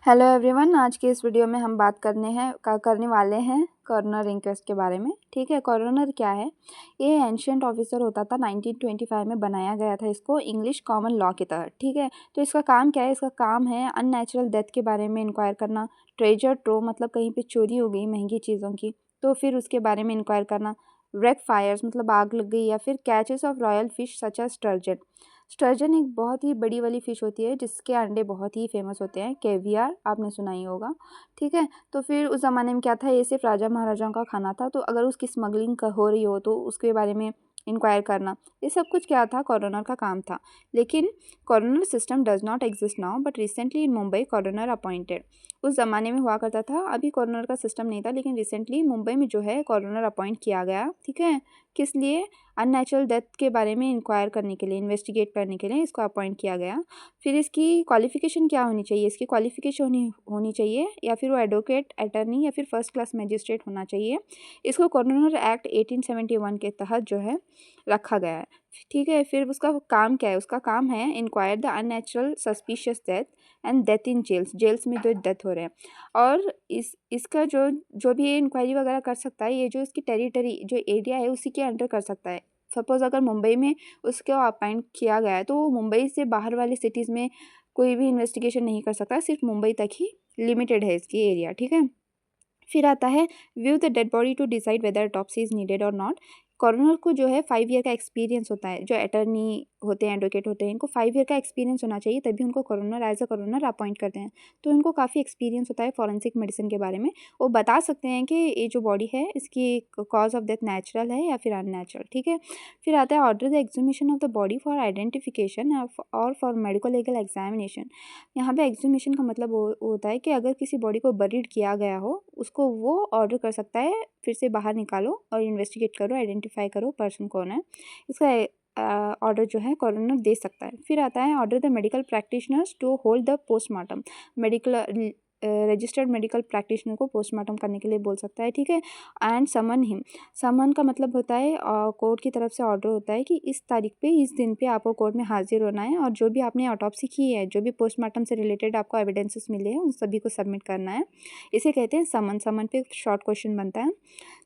Hello everyone, आज के इस वीडियो में हम बात करने वाले हैं कॉरोनर इंक्वेस्ट के बारे में। ठीक है, कॉरोनर क्या है? ये एंशियंट ऑफिसर होता था, 1925 में बनाया गया था इसको इंग्लिश कॉमन लॉ के तहत। ठीक है, तो इसका काम क्या है? इसका काम है अननेचुरल डेथ के बारे में इंक्वायर करना। ट्रेजर ट्रो मतलब कहीं पे चोरी हो गई महंगी चीज़ों की, तो फिर उसके बारे में इंक्वायर करना। wreck फायर्स मतलब आग लग गई, या फिर catches of royal fish such as sturgeon. Sturgeon एक बहुत ही बड़ी वाली फ़िश होती है जिसके अंडे बहुत ही फेमस होते हैं। कैवियर आपने सुना ही होगा। ठीक है, तो फिर उस ज़माने में क्या था, ये सिर्फ राजा महाराजाओं का खाना था, तो अगर उसकी स्मगलिंग हो रही हो तो उसके बारे में इंक्वायर करना, ये सब कुछ क्या था, कॉरोनर का काम था। लेकिन कॉरोनर system does not exist now, but recently in Mumbai कॉरोनर appointed. उस ज़माने में हुआ करता था, अभी कॉरोनर का सिस्टम नहीं था, लेकिन रिसेंटली मुंबई में जो है कॉरोनर अपॉइंट किया गया। ठीक है, किस लिए? अननेचुरल डेथ के बारे में इंक्वायर करने के लिए, इन्वेस्टिगेट करने के लिए इसको अपॉइंट किया गया। फिर इसकी क्वालिफिकेशन क्या होनी चाहिए? इसकी क्वालिफिकेशन होनी चाहिए, या फिर वो एडवोकेट, अटर्नी या फिर फर्स्ट क्लास मजिस्ट्रेट होना चाहिए। इसको कॉरोनर एक्ट 1871 के तहत जो है रखा गया है। ठीक है, फिर उसका काम क्या है? उसका काम है inquire the unnatural suspicious death and death in jails में जो डेथ हो रहे हैं। और इसका जो भी ये इंक्वायरी वगैरह कर सकता है, ये जो इसकी टेरिटरी जो एरिया है उसी के अंडर कर सकता है। सपोज़ अगर मुंबई में उसको अपॉइंट किया गया है, तो वो मुंबई से बाहर वाली सिटीज़ में कोई भी इन्वेस्टिगेशन नहीं कर सकता, सिर्फ मुंबई तक ही लिमिटेड है इसकी एरिया। ठीक है, फिर आता है view the dead body to decide whether autopsy is needed और नॉट। कॉरोनर को जो है 5 ईयर का एक्सपीरियंस होता है। जो अटर्नी होते हैं, एडवोकेट होते हैं, इनको 5 ईयर का एक्सपीरियंस होना चाहिए, तभी उनको कॉरोनर एज अ कॉरोनर अपॉइंट करते हैं। तो इनको काफ़ी एक्सपीरियंस होता है फॉरेंसिक मेडिसिन के बारे में। वो बता सकते हैं कि ये जो बॉडी है इसकी कॉज ऑफ डेथ नेचुरल है या फिर अननेचुरल। ठीक है, फिर आता है order the exhumation of the body for identification और फॉर मेडिको लीगल एग्जामिनेशन। यहाँ पे एक्सहूमेशन का मतलब होता है कि अगर किसी बॉडी को बरीड किया गया हो, उसको वो ऑर्डर कर सकता है फिर से बाहर निकालो और इन्वेस्टिगेट करो, आइडेंटिफाई करो पर्सन कौन है। इसका ऑर्डर जो है कॉरोनर दे सकता है। फिर आता है order the medical practitioners to hold the postmortem. Medical registered medical practitioner को पोस्टमार्टम करने के लिए बोल सकता है। ठीक है, एंड समन हिम। समन का मतलब होता है कोर्ट की तरफ से ऑर्डर होता है कि इस तारीख पे, इस दिन पे आपको कोर्ट में हाजिर होना है, और जो भी आपने ऑटोप्सी की है, जो भी पोस्टमार्टम से रिलेटेड आपको एविडेंसेस मिले हैं, उन सभी को सबमिट करना है। इसे कहते हैं समन। समन पे शॉर्ट क्वेश्चन बनता है,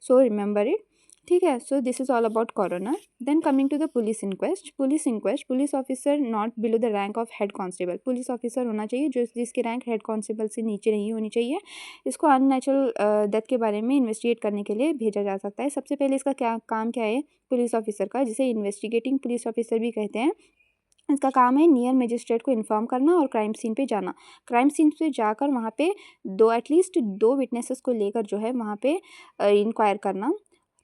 सो रिमेंबर इट। ठीक है, so this is all about coroner. Then coming to the police inquest. Police officer not below the rank of head constable. Police officer होना चाहिए जिसकी रैंक हेड कांस्टेबल से नीचे नहीं होनी चाहिए। इसको अननेचुरल डेथ के बारे में इन्वेस्टिगेट करने के लिए भेजा जा सकता है। सबसे पहले इसका काम क्या है पुलिस ऑफिसर का, जिसे इन्वेस्टिगेटिंग पुलिस ऑफिसर भी कहते हैं। इसका काम है नियर मजिस्ट्रेट को इन्फॉर्म करना और क्राइम सीन पे जाना। क्राइम सीन पे जाकर वहाँ पे एटलीस्ट दो विटनेसेस को लेकर जो है वहाँ पे इंक्वायर करना।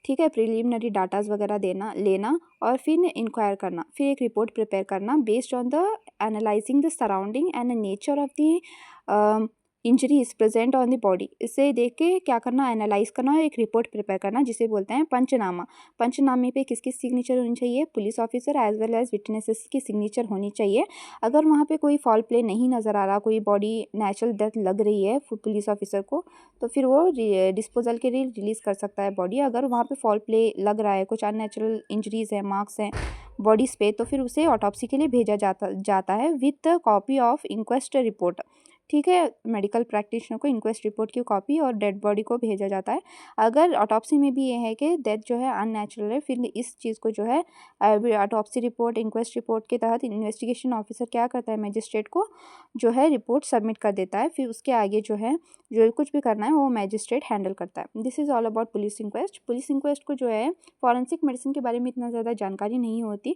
ठीक है, प्रिलिमिनरी डाटाज वगैरह लेना और फिर इंक्वायर करना, फिर एक रिपोर्ट प्रिपेयर करना based on the analysing the surrounding and the nature of the injuries present on the body. इसे देख के क्या करना, एनालाइज करना और एक रिपोर्ट प्रिपेयर करना, जिसे बोलते हैं पंचनामा। पंचनामे पे किसकी सिग्नेचर होनी चाहिए? Police officer as well as witnesses की सिग्नेचर होनी चाहिए। अगर वहाँ पे कोई फॉल प्ले नहीं नज़र आ रहा, कोई बॉडी नेचुरल डेथ लग रही है पुलिस ऑफिसर को, तो फिर वो डिस्पोजल के लिए रिलीज़ कर सकता है बॉडी। अगर वहाँ पे फॉल प्ले लग रहा है, कुछ अननेचुरल इंजरीज है, मार्क्स हैं बॉडीज़ पे, तो फिर उसे ऑटोप्सी के लिए भेजा जाता है with copy of inquest report. ठीक है, मेडिकल प्रैक्टिशनर को इंक्वेस्ट रिपोर्ट की कॉपी और डेड बॉडी को भेजा जाता है। अगर ऑटोप्सी में भी ये है कि डेथ जो है अननेचुरल है, फिर इस चीज़ को जो है ऑटोप्सी रिपोर्ट, इंक्वेस्ट रिपोर्ट के तहत इन्वेस्टिगेशन ऑफिसर क्या करता है, मजिस्ट्रेट को जो है रिपोर्ट सबमिट कर देता है। फिर उसके आगे जो है जो कुछ भी करना है वो मजिस्ट्रेट हैंडल करता है। This is all about police inquest. Police inquest को जो है फॉरेंसिक मेडिसिन के बारे में इतना ज़्यादा जानकारी नहीं होती,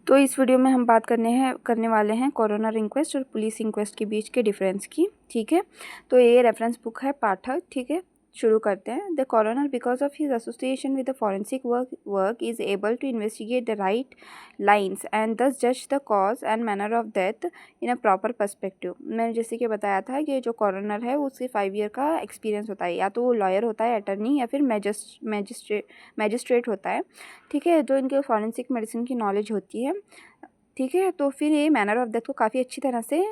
तो इस वीडियो में हम बात करने वाले हैं कॉरोनर इंक्वेस्ट और पुलिस इंक्वेस्ट के बीच के डिफरेंस की। ठीक है, तो ये रेफरेंस बुक है पाठक। ठीक है, शुरू करते हैं। The coroner because of his association with the forensic work is able to investigate the right lines and thus जज the cause and manner of death in a proper perspective. मैंने जैसे कि बताया था कि जो कॉरोनर है उससे 5 ईयर का एक्सपीरियंस होता है, या तो वो लॉयर होता है, अटर्नी, या फिर मैजिस्ट्रेट होता है। ठीक है, जो इनके फॉरेंसिक मेडिसिन की नॉलेज होती है। ठीक है, तो फिर ये मैनर ऑफ डेथ को काफ़ी अच्छी तरह से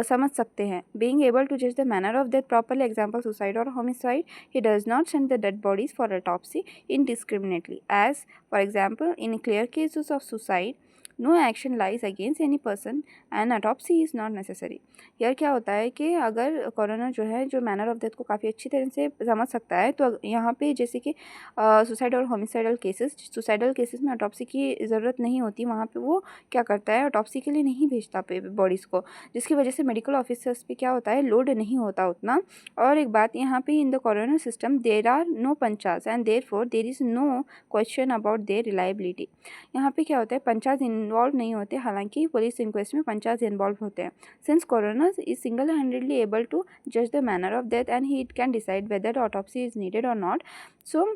समझ सकते हैं। बीइंग एबल टू जज the manner of death properly, example suicide और homicide, he does not send the dead bodies for autopsy indiscriminately, as for example in clear cases of suicide no action lies against any person and autopsy is not necessary. यार क्या होता है कि अगर कॉरोनर जो है जो मैनर ऑफ डेथ को काफ़ी अच्छी तरह से समझ सकता है, तो यहाँ पे जैसे कि सुसाइड और होमिसाइडल केसेस, सुसाइडल केसेस में ऑटोप्सी की ज़रूरत नहीं होती, वहाँ पे वो क्या करता है, ऑटोप्सी के लिए नहीं भेजता बॉडीज़ को, जिसकी वजह से मेडिकल ऑफिसर्स पे क्या होता है, लोड नहीं होता उतना। और एक बात यहाँ पे, in the coroner system there are no panchas and therefore there is no question about their reliability. यहाँ पे क्या होता है, पंचास इन्वॉल्व नहीं होते, हालांकि पुलिस इंक्वेस्ट में पंचास इन्वॉल्व होते हैं। Since coroner is single handedly able to जज the manner of death and he can decide whether autopsy is needed और नॉट, सो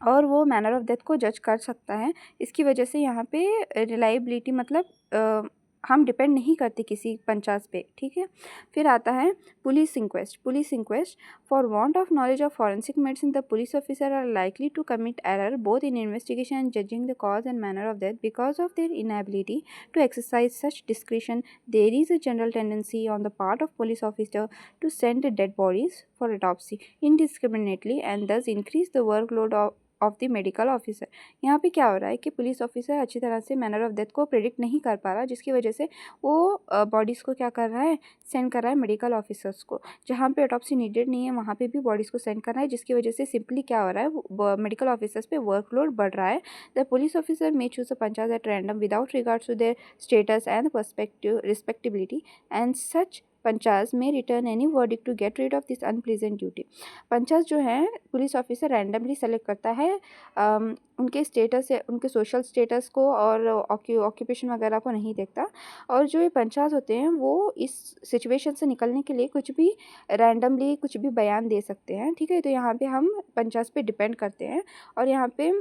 और वो मैनर ऑफ डेथ को जज कर सकता है। इसकी वजह से यहाँ पे रिलायबिलिटी मतलब हम डिपेंड नहीं करते किसी पंचास पे, ठीक है। फिर आता है police inquest. Police inquest, for want of knowledge of forensic medicine the police officer are likely to commit error both in investigation and judging the cause and manner of death because of their inability to exercise such discretion. There is a general tendency on the part of police officer to send dead bodies for autopsy indiscriminately and thus increase the workload of the medical officer. यहाँ पे क्या हो रहा है कि police officer अच्छी तरह से मैनर ऑफ डेथ को प्रिडिक्ट नहीं कर पा रहा, जिसकी वजह से वो बॉडीज़ को क्या कर रहा है, सेंड कर रहा है मेडिकल ऑफिसर्स को। जहाँ पे ऑटोप्सी नीडेड नहीं है वहाँ पे भी बॉडीज़ को सेंड कर रहा है, जिसकी वजह से सिंपली क्या हो रहा है, मेडिकल ऑफिसर्स पे वर्कलोड बढ़ रहा है। The police officer may choose a panchas at random without regards to their status and perspective respectability and such panchas में return any verdict to get rid of this unpleasant duty. Panchas जो है police officer randomly select करता है उनके status या उनके social status को और ऑक्यूपेशन वगैरह को नहीं देखता। और जो ये पंचास होते हैं वो इस सिचुएशन से निकलने के लिए कुछ भी रैंडमली कुछ भी बयान दे सकते हैं, ठीक है। तो यहाँ पे हम पंचास पे डिपेंड करते हैं। और यहाँ पे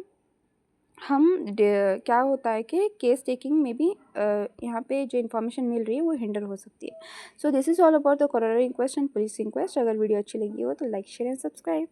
हम क्या होता है कि केस टेकिंग में भी यहाँ पे जो इन्फॉर्मेशन मिल रही है वो हिंडर हो सकती है। So this is all about the कॉरोनर inquest and police inquest. अगर वीडियो अच्छी लगी हो तो लाइक शेयर एंड सब्सक्राइब।